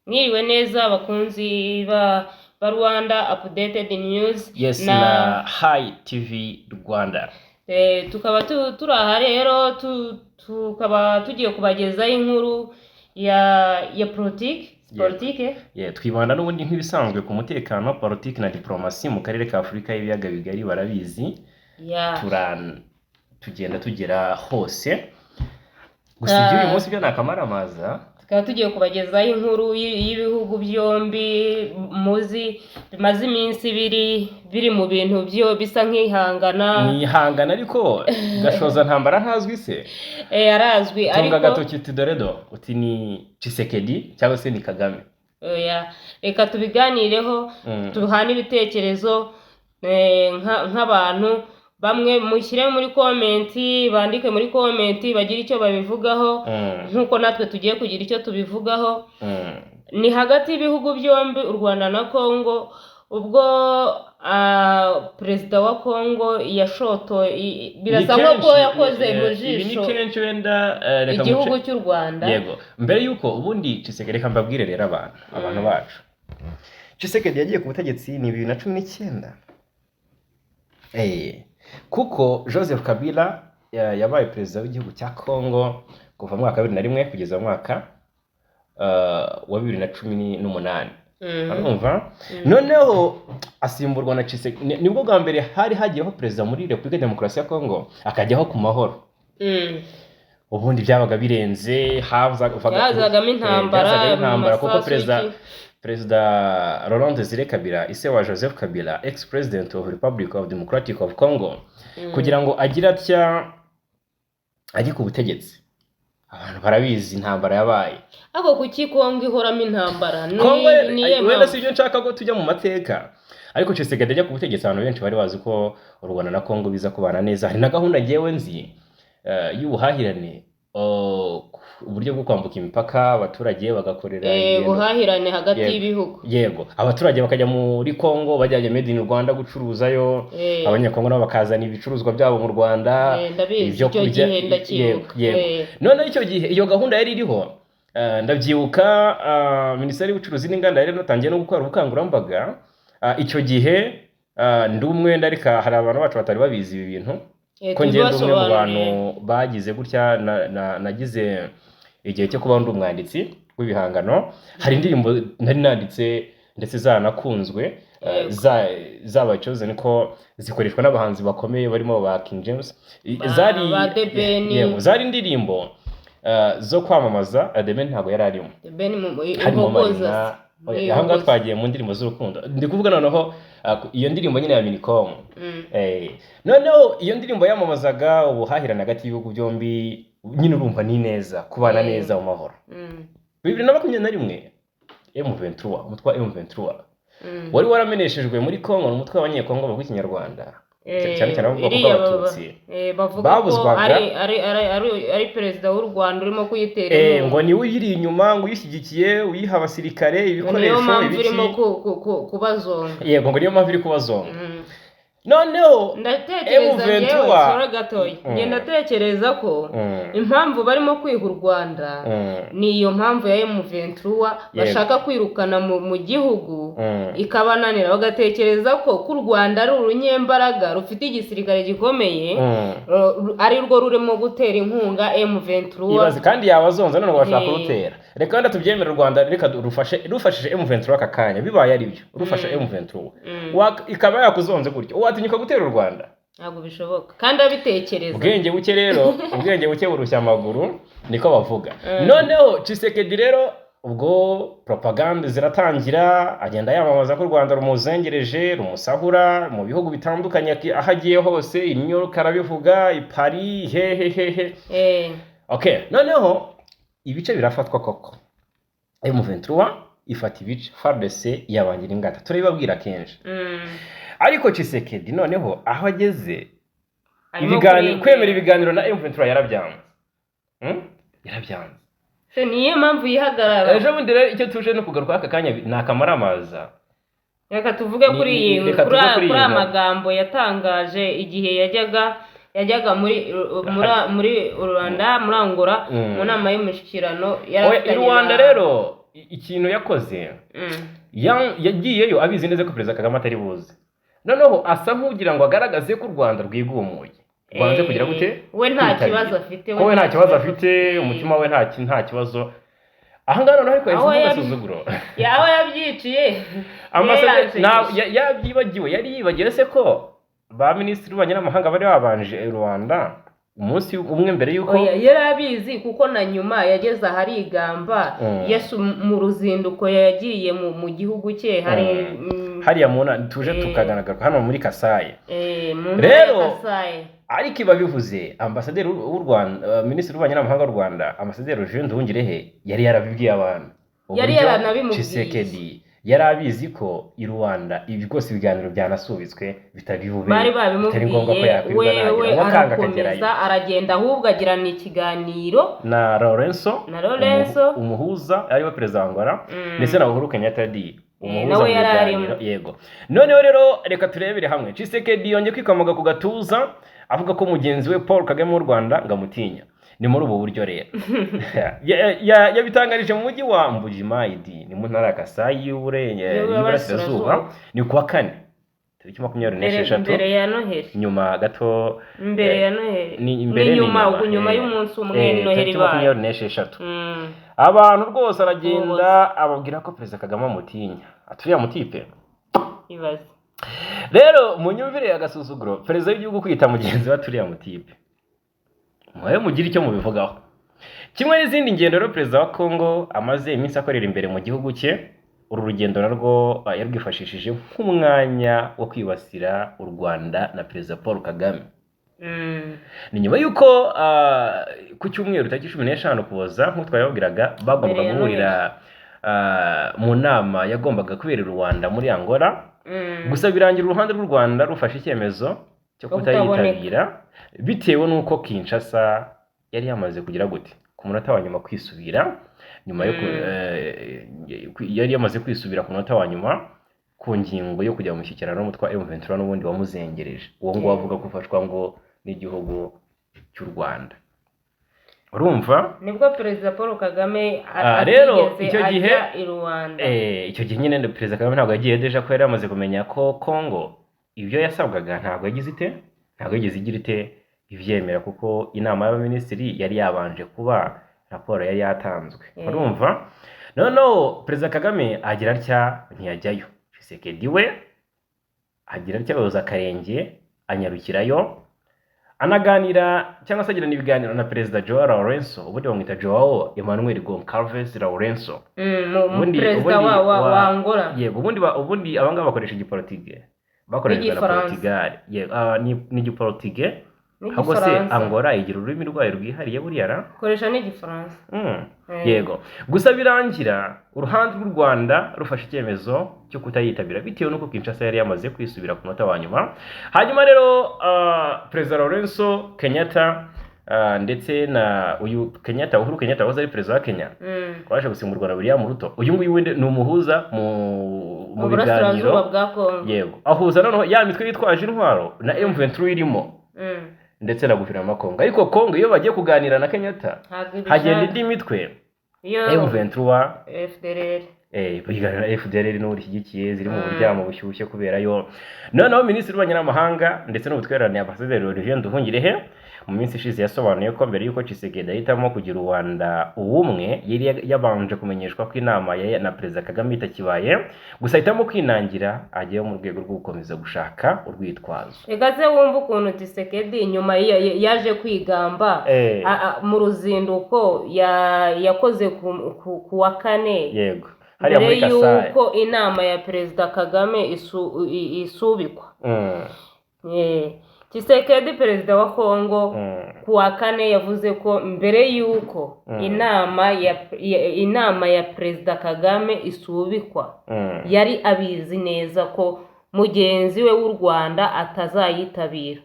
Mwiriwe neza abakunzi ba Rwanda Updated News yes na High TV Rwanda. Tukaba turi aha rero tukaba tugiye kubagezaho inkuru ya politike. Twibanda n'ubundi nk'ibisanzwe ku mutekano, politiki na diplomasi mu karere ka Afurika y'ibiyaga bigari barabizi. Tugenda tugera hose. Gusa uyu munsi byo nakamaramaza. Tukaba tugiye kubagezaho inkuru y'ibihugu byombi muzi bimaze iminsi biri mu bintu byo bisa nk'ihangana ariko gashoza ntambara ntazwi se. Arazwi ariko tunga gatoki tidoredo uti ni Tshisekedi cyangwa se ni Kagame. Reka tubiganireho tuhana ibitekerezo nk'abantu. Bamwe mushyire muri komenti, bandike muri komenti bagira icyo babivugaho nkuko natwe tugiye kugira icyo tubivugaho. Ni hagati y'ibihugu byombi u Rwanda na Kongo, ubwo perezida wa Kongo birasa nko yakoze mu jisho igihugu cy'u Rwanda. Yego, mbere yuko ubundi Tshisekedi reka mbabwire rero abantu bacu. Tshisekedi yagiye ku butegetsi ni 2019. Kuko Joseph Kabila yabaye perezida w'igihugu cya Kongo kuva mu mwaka 2001 kugeza mu mwaka wa 2018. Urumva? Noneho asimburwa na Tshisekedi. Nibwo bwa mbere hari hagiyeho perezida muri Repubulika Demokarasi ya Kongo akajyaho ku mahoro. Ubundi byabaga birenze hazagamo intambara kuko Perezida Laurent Desire Kabila, ise wa Joseph Kabila, ex-president of Republic of Democratic of Congo, kugira ngo agira atya ajye ku butegetsi. Abantu barabizi intambara yabaye. Ako kuki Kongo ihoramo intambara? Wenda si byo nshaka ko tujya mu mateka. Ariko Tshisekedi ajya ku butegetsi abantu benshi bari bazi ko u Rwanda na Kongo biza kubana neza. Hari na gahunda ngewe nzi y'ubuhahirane, uburyo bwo kwambuka imipaka abaturage bagakorera ubuhahirane hagati y'ibihugu. Yego, abaturage bakajya muri Kongo bajyaje made in Rwanda gucuruzayo, abanyakongo nabo bakazana ibicuruzwa byabo mu Rwanda, ibyo kurya. None icyo gihe iyo gahunda yari iriho, ndabyibuka Minisiteri y'Ubucuruzi n'Inganda yari natangiye no gukora ubukangurambaga. Icyo gihe ndumwe ndarika hari abantu bacu batari babizi ibi bintu. Ko ngende umwe mu bantu bagize gutya nagize igihe cyo kuba ndi umwanditsi w'ibihangano. Hari indirimbo nari nanditse ndetse zanakunzwe zaba chosen ko zikoreshwa n'abahanzi bakomeye barimo ba King James. Zari indirimbo zo kwamamaza. Ademen ntabwo yari arimo. Ahanga twagiye mu ndirimbo z'urukundo. Ndi kuvuga noneho iyo ndirimbo nyine ya Minicom. Noneho iyo ndirimbo yamamazaga ubuhahirane hagati y'ibihugu byombi, nyine urumva ni neza kubana neza mu mahoro. 2021 M23, umutwa M23 wari warameneshejwe muri Kongo, umutwe w'abanyekongo bavuga Ikinyarwanda cyane cyane bavuga ko Abatutsi babuzwaga ari perezida w'u Rwanda urimo kuyitera ngo ni uyiri inyuma, ngo uyishyigikiye, uyiha abasirikare ibikoresho ibiki kubazonga. Yego, ngo niyo mpamvu iri kubazonga. Noneho ndatekereza ko impamvu barimo kwiha u Rwanda ni iyo mpamvu ya M23 bashaka kwirukana mu gihugu ikabananira, bagatekereza ko u Rwanda ari urunyembaraga rufite igisirikare gikomeye, ari rwo rurimo gutera inkunga M23. Ibaze kandi yabazonza none bashaka kurutera. Reka wenda tubyemera u Rwanda reka rufashije M23 aka kanya bibaye ari byo rufasha M23 ikaba yakuzonze gutyo watinyuka gutera u Rwanda. Ntabwo bishoboka kandi abitekereza. Ubwenge buke rero, ubwenge buke burushya amaguru niko bavuga. Noneho Tshisekedi rero ubwo propaganda ziratangira, agenda yamamaza ko u Rwanda rumuzengereje, rumusahura mu bihugu bitandukanye ahagiye hose. I New York arabivuga, i Paris, Okay, noneho ibice birafatwa koko. M23 ifata ibice, FARDC yabangira ingata. Turabibabwira kenshi. Ariko Tshisekedi noneho aho ageze kwemera ibiganiro na M23 yarabyanze. Yarabyanze. Niyo mpamvu yihagarara. Ejo bundi rero icyo tuje no kugaruka aka kanya nakamaramaza. Reka tuvuge kuri amagambo yatangaje igihe yajyaga muri Rwanda, muri Angola mu nama y'umushyikirano. I Rwanda rero ikintu yakoze yagiyeyo abizi neza ko perezida Kagame atari buze, noneho asa nk'ugira ngo agaragaze ko u Rwanda rwigumuye, rwanze kugira gute, we nta kibazo afite, umutima we nta kibazo. Aha ngaha noneho ariko yahisemo agasuzuguro, aho yabyiciye yabyibagiwe, yari yibagiwe se ko ba minisitiri b'ububanyi n'amahanga bari babanje Rwanda umunsi umwe mbere y'uko yari abizi, kuko na nyuma yageze aharigamba Yesu mu ruzinduko yagiriye mu gihugu cye hariya tuje tukagaragara hano muri Kasaye. Rero ariko iba bivuze ambasaderi w'u Rwanda, minisitiri w'ububanyi n'amahanga w'u Rwanda, ambasaderi Jean Nduhungirehe yari yarabibwiye abantu, yari yaranabimubwiye, Tshisekedi yari abizi ko i Rwanda ibi rwose ibiganiro byanasubitswe bitari bube, bitari ngombwa ko yakwirwa wewe arakomeza aragenda, ahubwo agirana ikiganiro na Lorenzo umuhuza ariwe perezida wa Angola, ndetse na Uhuru Kenyatta umuhuza mu biganiro. Yego, noneho rero reka turebere hamwe. Tshisekedi yongeye kwikomoga ku gatuza avuga ko mugenzi we Paul Kagame w'u Rwanda ngamutinya. Ni muri ubu buryo rero yabitangarije mu mujyi wa Mbujimayi, ni mu ntara ya Kasayi y'Iburasirazuba, ni kuwa 4 tariki 26 mbere ya Noheli, nyuma gato mbere ya Noheli, ni nyuma y'umunsi umwe Noheli baye 26. Abantu rwose aragenda ababwira ko perezida Kagame amutinya, atuye mutipe ibaze. Rero mu nyumvire y'agasuzuguro perezida w'igihugu kwita mugenzi wa turiya mutipe, mwaye mugira icyo mubivugaho. Kimwe n'izindi ngendo rero perezida wa Kongo amaze iminsi akorera imbere mu gihugu cye, uru rugendo narwo yarwifashishije nk'umwanya wo kwibasira u Rwanda na perezida Paul Kagame. Ni nyuma yuko ku cyumweru tariki 15 Ukuboza nk'uko twababwiraga bagombaga guhurira mu nama yagombaga kubera u Rwanda muri Angola, gusa birangira uruhande rw'u Rwanda rufashe icyemezo cyo kutayitabira bitewe nuko Kinshasa yari yamaze kugira gute ku munota wa nyuma kwisubira, nyuma yo yari yamaze kwisubira ku munota wa nyuma ku ngingo yo kujya mu mushyikirano n'umutwa M23 n'ubundi wamuzengereje, uwo ngo wavuga ko ufashwa ngo n'igihugu cy'u Rwanda. Urumva nibwo perezida Paul Kagame rero icyo gihe i Rwanda, icyo gihe nyine perezida Kagame ntabwo yagiye deja ko yari yamaze kumenya ko Kongo ibyo yasabwaga ntabwo yagize igira ite ivyemera, kuko inama y'abaminisitiri yari yabanje kuba raporo yari yatanzwe. Urumva no perezida Kagame agira atya ntiyajyayo, Tshisekedi we agira atya yoza akarenge anyarukirayo, anaganira cyangwa se agirana ibiganiro na perezida Joao Lourenço, ubundi bamwita Joao Emmanuel Goncalves Lourenço, perezida wa Angola. Yego, ubundi abangaba bakoresha igipolitike, bakoresha na Portugal. Yego, ni igipolitike, ahubwo se Angola igira ururimi rwayo rwihariye buriya koresha n'igifaransa. Yego, gusa birangira uruhande rw'u Rwanda rufashe icyemezo cyo kutayitabira bitewe nuko Kinshasa yari yamaze kwisubira ku munota wa nyuma. Hanyuma rero perezida Lorenzo Kenyatta ndetse na uyu Kenyatta, Uhuru Kenyatta wahoze ari perezida wa Kenya, waje gusimburwa na William Ruto. Uyu nguyu ni umuhuza mu biganiro. Yego, ahuza noneho ya mitwe yitwaje intwaro na M23 irimo ndetse na guverinoma ya Kongo. Ariko Kongo iyo bagiye kuganira na Kenyatta hagenda indi mitwe M23 FDLR biganira FDLR n'uri shyigikiye ziri mu buryamo bushyushye kubera yo. Noneho minisitiri w'ububanyi n'amahanga ndetse n'ubutwererane ambasaderi Jean Nduhungirehe mu minsi ishize yasobanuye ko mbere yuko Tshisekedi ahitamo kugira Rwanda ubumwe yari yabanje kumenyeshwa ko inama na perezida Kagame itakibaye, gusa ahitamo kwinangira ajyayo mu rwego rwo gukomeza gushaka urwitwazo. Egaze wumva ukuntu Tshisekedi nyuma yaje kwigamba mu ruzinduko yakoze ku wa 4. Yego, mbere yuko inama ya perezida Kagame isubikwa. Tshisekedi perezida wa Kongo ku wa 4 yavuze ko mbere yuko inama ya perezida Kagame isubikwa yari abizi neza ko mugenzi we w'u Rwanda atazayitabira.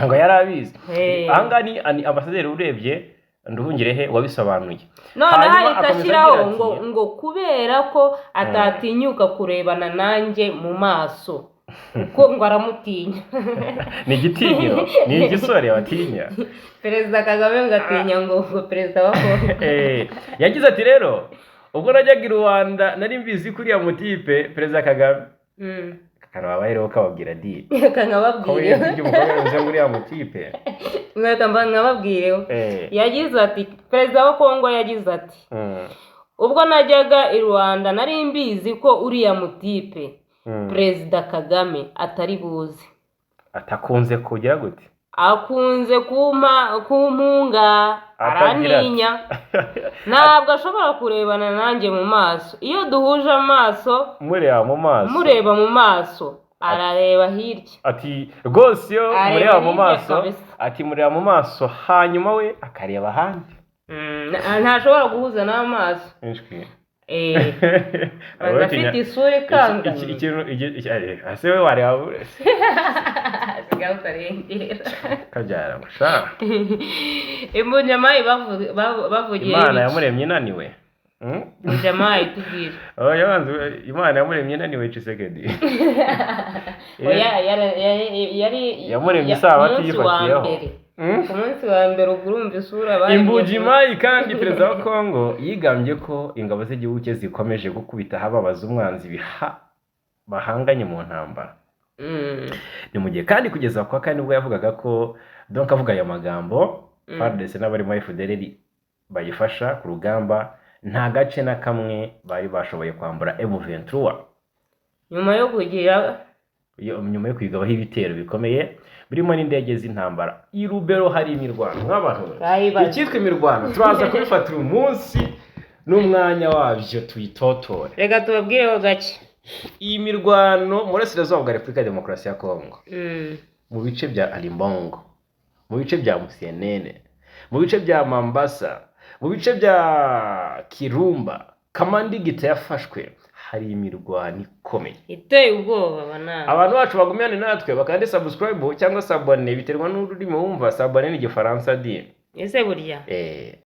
Ngo yari abizi. Anga ni ambasaderi urebye Nduhungirehe wabisobanuye. None hari tashyiraho ngo kubera ko atatinyuka kurebana nanjye mu maso uko ngo aramutinya. Ni igitinyiro, ni igisore batinya. Perezida Kagame ngatinya ngo perezida wa Kongo. Yagize ati rero ubwo najyaga i Rwanda nari mbizi kuriya mutipe perezida Kagame akantu babayeho kababwira di nkababwireho ko umukobwa yavuze ngo uriya mutipe nkababwireho yagize ati perezida wa Kongo yagize ati ubwo najyaga i Rwanda nari mbizi ko uriya mutipe perezida Kagame atari buze atakunze kugira gute akunze kumpunga araninya ntabwo ashobora kurebana nanjye mu maso iyo duhuje amaso mureba mu maso arareba hirya ati rwose iyo mureba mu maso ati mureba mu maso hanyuma we akareba ahandi ntashobora guhuza n'amaso agafite isura ikanganye ase we wareba utarengera kabyara mushaka imbujamayi bavugiye Imana yamuremye inaniwe imbujamayi tubwire Imana yamuremye inaniwe Tshisekedi yari isabato yifatiyeho ku munsi wa mbere urumva isura Imbujimayi kandi perezida wa Kongo yigambye ko ingabo z'igihugu cye zikomeje gukubita hababaza umwanzi bahanganye mu ntambara ni mu gihe kandi kugeza kwa kane ubwo yavugaga ko donc avuga aya magambo FARDC n'abarimo FDLR bayifasha ku rugamba nta gace na kamwe bari bashoboye kwambura M23 nyuma yo kwigabaho ibitero bikomeye birimo n'indege z'intambara i Lubero hari imirwano nk'abantu icyitwa imirwano turaza kubifatira umunsi n'umwanya wabyo tuyitotore reka tubabwireho gake iyi mirwano mu burasirazuba bwa Repubulika ya Demokarasi ya Kongo mu bice bya Alimbongo mu bice bya Musienene mu bice bya Mambasa mu bice bya Kirumba Kamandigita yafashwe hari imirwano ikomeye iteye ubwoba abantu bacu bagumyane natwe bakande subscribe cyangwa s'abonner biterwa n'ururimi wumva s'abonner ni Igifaransa di ese burya